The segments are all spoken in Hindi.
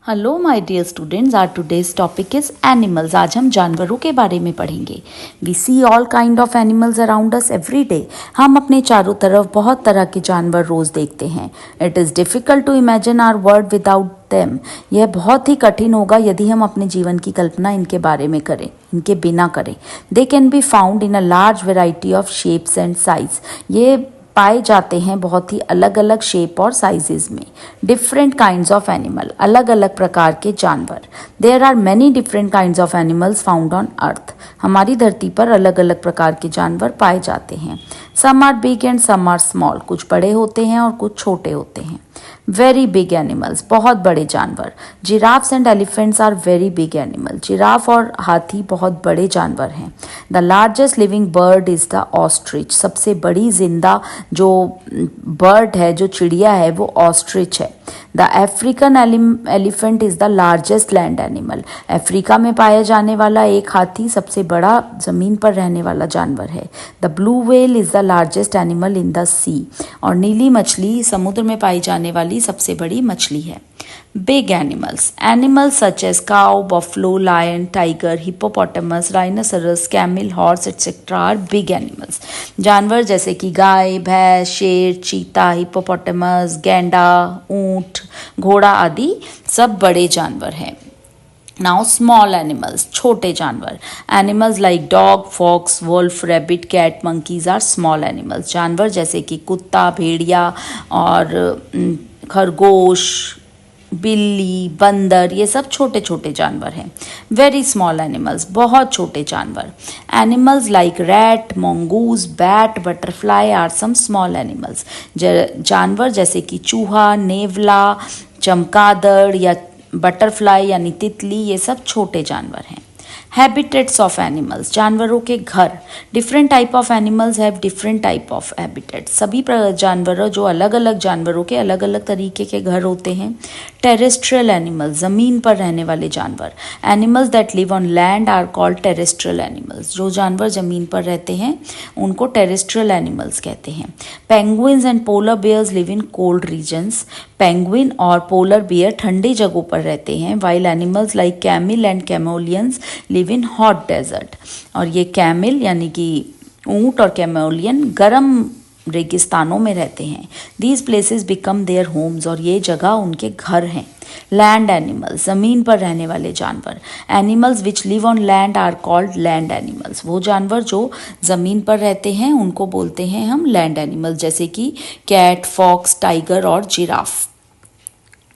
Hello my dear students, our today's topic is animals. आज हम जानवरों के बारे में पढ़ेंगे। We see all kind of animals around us every day. हम अपने चारों तरफ बहुत तरह के जानवर रोज देखते हैं। It is difficult to imagine our world without them. यह बहुत ही कठिन होगा यदि हम अपने जीवन की कल्पना इनके बारे में करें, इनके बिना करें। They can be found in a large variety of shapes and size. ये पाए जाते हैं बहुत ही अलग अलग शेप और साइजेस में। डिफरेंट काइंड्स ऑफ एनिमल, अलग अलग प्रकार के जानवर। There are many different kinds of animals found on earth. हमारी धरती पर अलग अलग प्रकार के जानवर पाए जाते हैं। Some are big and some are small. कुछ बड़े होते हैं और कुछ छोटे होते हैं। वेरी बिग एनिमल्स, बहुत बड़े जानवर। Giraffes and elephants are very big animal. Giraffe और हाथी बहुत बड़े जानवर हैं। The largest living bird is the ostrich. सबसे बड़ी जिंदा जो बर्ड है, जो चिड़िया है, वो ऑस्ट्रिच है। The African elephant is the largest land animal. Africa में पाया जाने वाला एक हाथी सबसे बड़ा जमीन पर रहने वाला जानवर है। The blue whale is the largest animal in the sea. और नीली मछली समुद्र में पाई जाने वाली सबसे बड़ी मछली है। Big animals, animals such as cow, buffalo, lion, tiger, hippopotamus, rhinoceros, camel, horse etcetera are big animals. जानवर जैसे कि गाय, भैंस, शेर, चीता, हिप्पोपोटामस, गैंडा, ऊंट, घोड़ा आदि सब बड़े जानवर हैं। नाउ स्मॉल एनिमल्स, छोटे जानवर। Animals like dog, fox, wolf, rabbit, cat, monkeys are small animals. जानवर जैसे कि कुत्ता, भेड़िया और खरगोश, बिल्ली, बंदर, ये सब छोटे छोटे जानवर हैं। वेरी स्मॉल एनिमल्स, बहुत छोटे जानवर। Animals like rat, mongoose, bat, butterfly are some small animals. जानवर जैसे कि चूहा, नेवला, चमगादड़ या बटरफ्लाई यानी तितली, ये सब छोटे जानवर हैं। हैबिटेट्स ऑफ एनिमल्स, जानवरों के घर। Different type of animals have different type of habitats. सभी जानवर जो अलग अलग जानवरों के अलग अलग तरीके के घर होते हैं। टेरेस्ट्रियल एनिमल्स, जमीन पर रहने वाले जानवर। Animals that live on land are called terrestrial animals. जो जानवर जमीन पर रहते हैं उनको टेरेस्ट्रियल एनिमल्स कहते हैं। Penguins and polar bears live in cold regions. Penguin और पोलर बियर ठंडी जगहों पर रहते हैं। While animals like camel and chameleons live in hot desert. और ये कैमिल यानी कि ऊंट और कैमोलियन गर्म रेगिस्तानों में रहते हैं। These places become their homes. और ये जगह उनके घर हैं। लैंड एनिमल्स, जमीन पर रहने वाले जानवर। Animals which live on land are called land animals. वो जानवर जो जमीन पर रहते हैं उनको बोलते हैं हम लैंड एनिमल्स, जैसे कि कैट, फॉक्स, टाइगर और giraffe.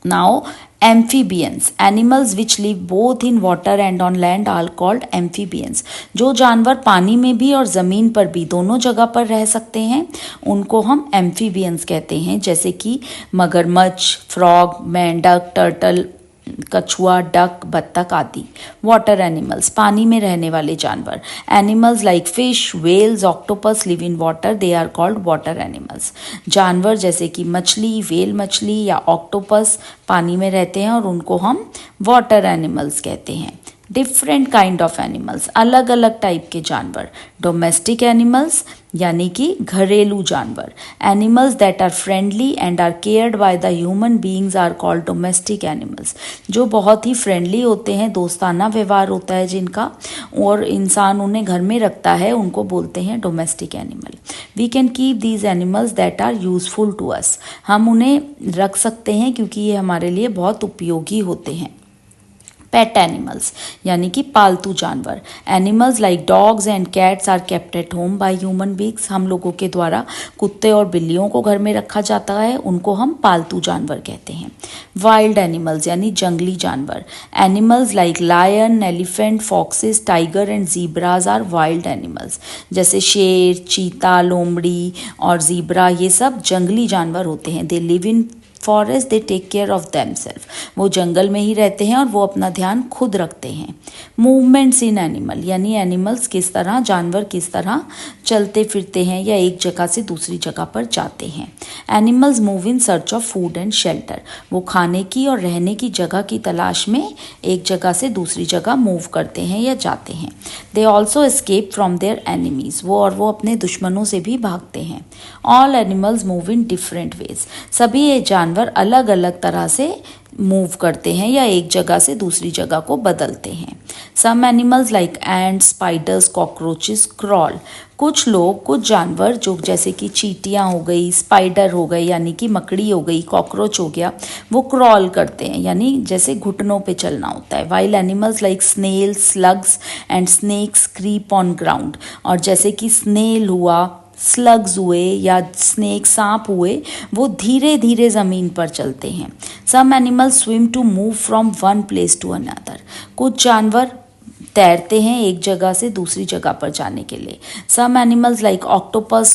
Now amphibians, animals which live both in water and on land are called amphibians. जो जानवर पानी में भी और ज़मीन पर भी दोनों जगह पर रह सकते हैं उनको हम एम्फीबियंस कहते हैं, जैसे कि मगरमच्छ, फ्रॉग, मेंढक, टर्टल, कछुआ, डक, बत्तख आदि। वाटर एनिमल्स, पानी में रहने वाले जानवर। Animals like fish, whales, octopus live in water, they are called water animals. जानवर जैसे कि मछली, व्हेल मछली या ऑक्टोपस पानी में रहते हैं और उनको हम वाटर एनिमल्स कहते हैं। डिफरेंट काइंड ऑफ एनिमल्स, अलग अलग टाइप के जानवर। डोमेस्टिक एनिमल्स यानी कि घरेलू जानवर। Animals that are friendly and are cared by the human beings are called domestic animals. जो बहुत ही फ्रेंडली होते हैं, दोस्ताना व्यवहार होता है जिनका, और इंसान उन्हें घर में रखता है, उनको बोलते हैं domestic animal. We can keep these animals that are useful to us. हम उन्हें रख सकते हैं क्योंकि ये हमारे लिए बहुत उपयोगी होते हैं। पेट एनिमल्स यानी कि पालतू जानवर। Animals like dogs and cats are kept at home by human beings. हम लोगों के द्वारा कुत्ते और बिल्लियों को घर में रखा जाता है, उनको हम पालतू जानवर कहते हैं। वाइल्ड एनिमल्स यानी जंगली जानवर। Animals like lion, elephant, foxes, tiger and zebras are wild animals. जैसे शेर, चीता, लोमड़ी और जीब्रा, ये सब जंगली जानवर होते हैं। They live in forest, they take care of themselves. वो जंगल में ही रहते हैं और वो अपना ध्यान खुद रखते हैं। मूवमेंट्स इन एनिमल यानी एनिमल्स किस तरह, जानवर किस तरह चलते फिरते हैं या एक जगह से दूसरी जगह पर जाते हैं। Animals move in search of food and shelter. वो खाने की और रहने की जगह की तलाश में एक जगह से दूसरी जगह मूव करते हैं या जाते हैं। They also escape from their enemies. वो अपने दुश्मनों से भी भागते हैं। All animals move in different ways. सभी ये जानवर अलग अलग तरह से मूव करते हैं या एक जगह से दूसरी जगह को बदलते हैं। Some animals like ants, spiders, cockroaches crawl. कुछ लोग, कुछ जानवर जो जैसे कि चींटियाँ हो गई, स्पाइडर हो गई यानी कि मकड़ी हो गई, कॉकरोच हो गया, वो क्रॉल करते हैं यानी जैसे घुटनों पे चलना होता है। While animals like snails, slugs and snakes creep on ground. और जैसे कि स्नेल हुआ, स्लग्स हुए या स्नेक सांप हुए, वो धीरे धीरे ज़मीन पर चलते हैं। Some animals swim to move from one place to another. कुछ जानवर तैरते हैं एक जगह से दूसरी जगह पर जाने के लिए। Some animals like octopus,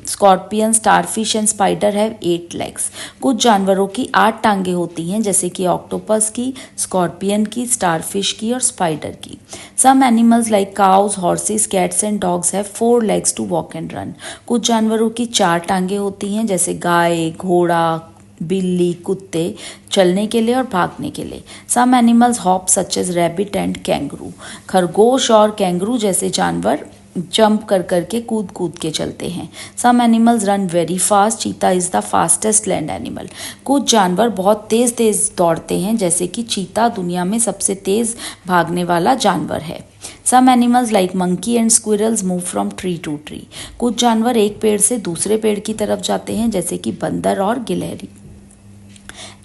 scorpion, starfish and spider have 8 legs. कुछ जानवरों की 8 टांगें होती हैं जैसे कि ऑक्टोपस की, स्कॉर्पियन की, स्टारफिश की और स्पाइडर की। Some animals like cows, horses, cats and dogs have 4 legs to walk and run. कुछ जानवरों की 4 टांगें होती हैं जैसे गाय, घोड़ा, बिल्ली, कुत्ते चलने के लिए और भागने के लिए। Some animals hop such as rabbit and kangaroo. खरगोश और कैंगरू जैसे जानवर जंप कर करके कूद कूद के चलते हैं। Some animals run very fast, cheetah is the fastest land animal. कुछ जानवर बहुत तेज़ तेज़ दौड़ते हैं जैसे कि चीता दुनिया में सबसे तेज़ भागने वाला जानवर है। Some animals like monkey and squirrels move from tree to tree. कुछ जानवर एक पेड़ से दूसरे पेड़ की तरफ जाते हैं जैसे कि बंदर और गिलहरी।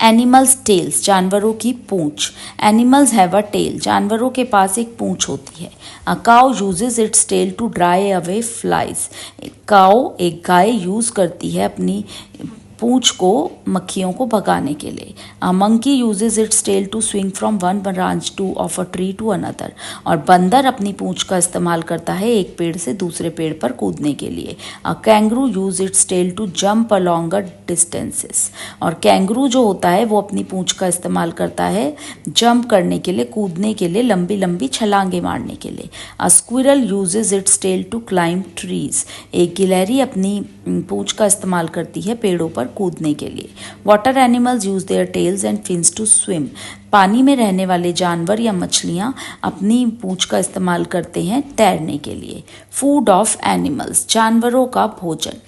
एनिमल्स टेल्स, जानवरों की पूंछ। एनिमल्स हैव अ टेल, जानवरों के पास एक पूंछ होती है। A cow uses its tail to drive away flies. Cow, एक गाय यूज करती है अपनी पूंछ को मक्खियों को भगाने के लिए। A monkey uses its tail to swing from one branch to of a tree to another. और बंदर अपनी पूंछ का इस्तेमाल करता है एक पेड़ से दूसरे पेड़ पर कूदने के लिए। A kangaroo use its tail to jump along a distances. और कैंगरू जो होता है वो अपनी पूंछ का इस्तेमाल करता है जंप करने के लिए, कूदने के लिए, लंबी लंबी छलांगे मारने के लिए। A squirrel uses its tail to climb trees. एक गिलहरी अपनी पूंछ का इस्तेमाल करती है पेड़ों पर कूदने के लिए। Water animals use their tails and fins to swim. पानी में रहने वाले जानवर या मछलियाँ अपनी पूंछ का इस्तेमाल करते हैं तैरने के लिए। फूड ऑफ एनिमल्स, जानवरों का भोजन।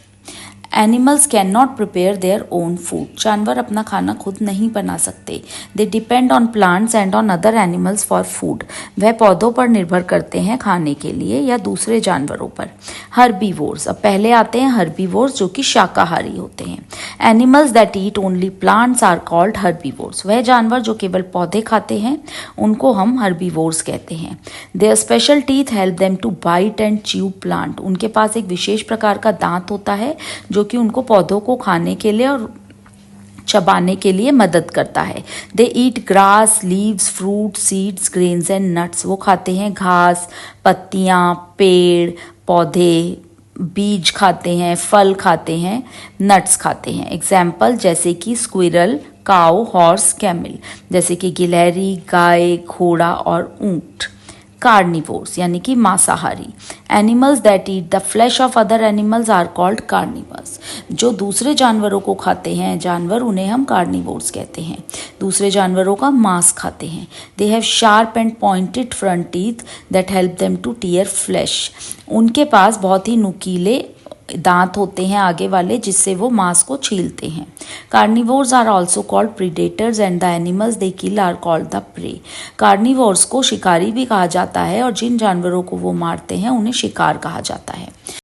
Animals can not prepare their own food, जानवर अपना खाना खुद नहीं बना सकते। They depend on plants and on other animals for food, वह पौधों पर निर्भर करते हैं खाने के लिए या दूसरे जानवरों पर। हर्बीवोर्स, अब पहले आते हैं हर्बीवोर्स जो कि शाकाहारी होते हैं। Animals that eat only plants are called herbivores, वह जानवर जो केवल पौधे खाते हैं उनको हम हर्बीवोर्स कहते हैं। Their special teeth help them to bite and chew plant, उनके पास एक विशेष प्रकार का दांत होता है जो कि उनको पौधों को खाने के लिए और चबाने के लिए मदद करता है। They eat grass, leaves, fruit, seeds, grains and nuts, वो खाते हैं घास, पत्तियाँ, पेड़, पौधे, बीज खाते हैं, फल खाते हैं, नट्स खाते हैं। एग्जाम्पल जैसे कि स्क्विरल, काऊ, हॉर्स, कैमल, जैसे कि गिलहरी, गाय, घोड़ा और ऊंट। कार्निवोर्स यानी कि मांसाहारी। Animals that eat the flesh of other animals are called carnivores, जो दूसरे जानवरों को खाते हैं जानवर, उन्हें हम कार्निवोर्स कहते हैं, दूसरे जानवरों का मांस खाते हैं। They have sharp and pointed front teeth that help them to tear flesh, उनके पास बहुत ही नुकीले दांत होते हैं आगे वाले जिससे वो मांस को छीलते हैं। Carnivores are also called predators and the animals they kill are called the prey. Carnivores को शिकारी भी कहा जाता है और जिन जानवरों को वो मारते हैं उन्हें शिकार कहा जाता है।